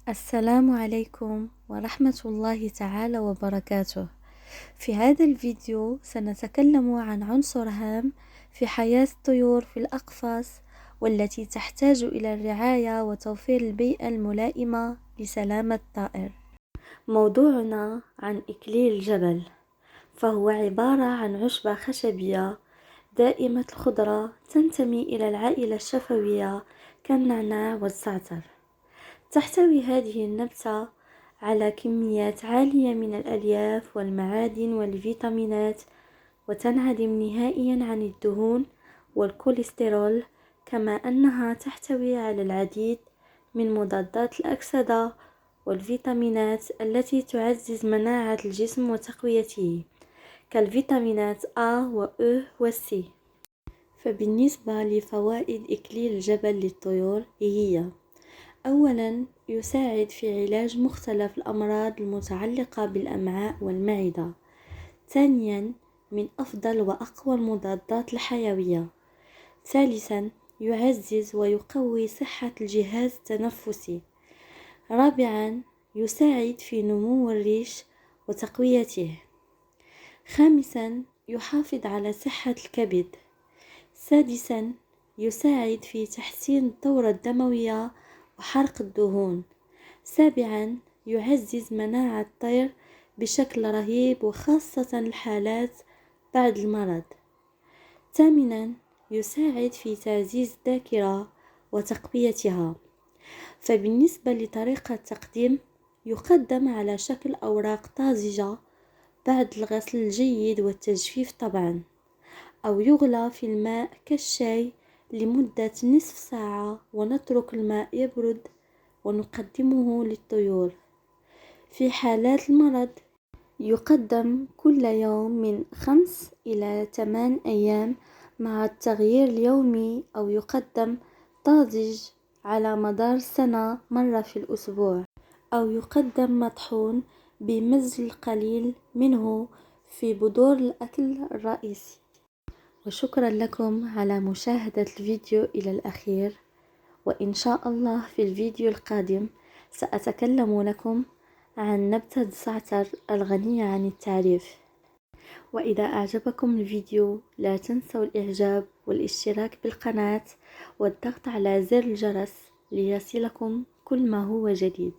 السلام عليكم ورحمة الله تعالى وبركاته. في هذا الفيديو سنتكلم عن عنصر هام في حياة الطيور في الأقفاص، والتي تحتاج إلى الرعاية وتوفير البيئة الملائمة لسلامة الطائر. موضوعنا عن إكليل الجبل، فهو عبارة عن عشبة خشبية دائمة الخضرة تنتمي إلى العائلة الشفوية كالنعناع والزعتر. تحتوي هذه النبتة على كميات عالية من الألياف والمعادن والفيتامينات، وتنعدم نهائيا عن الدهون والكوليسترول، كما أنها تحتوي على العديد من مضادات الأكسدة والفيتامينات التي تعزز مناعة الجسم وتقويته، كالفيتامينات A و E و C. فبالنسبة لفوائد إكليل الجبل للطيور هي: أولا، يساعد في علاج مختلف الأمراض المتعلقة بالأمعاء والمعدة. ثانيا، من أفضل وأقوى المضادات الحيوية. ثالثا، يعزز ويقوي صحة الجهاز التنفسي. رابعا، يساعد في نمو الريش وتقويته. خامسا، يحافظ على صحة الكبد. سادسا، يساعد في تحسين الدورة الدموية وحرق الدهون. سابعا، يعزز مناعة الطير بشكل رهيب، وخاصة الحالات بعد المرض. ثامنا، يساعد في تعزيز الذاكرة وتقويتها. فبالنسبة لطريقة التقديم، يقدم على شكل أوراق طازجة بعد الغسل الجيد والتجفيف طبعا، أو يغلى في الماء كالشاي لمدة نصف ساعة، ونترك الماء يبرد ونقدمه للطيور. في حالات المرض، يقدم كل يوم من 5 إلى 8 أيام مع التغيير اليومي، أو يقدم طازج على مدار السنة مرة في الأسبوع، أو يقدم مطحون بمزج القليل منه في بذور الأكل الرئيسي. وشكرا لكم على مشاهدة الفيديو إلى الأخير، وإن شاء الله في الفيديو القادم سأتكلم لكم عن نبتة الزعتر الغنية عن التعريف. وإذا أعجبكم الفيديو لا تنسوا الإعجاب والاشتراك بالقناة والضغط على زر الجرس ليصلكم كل ما هو جديد.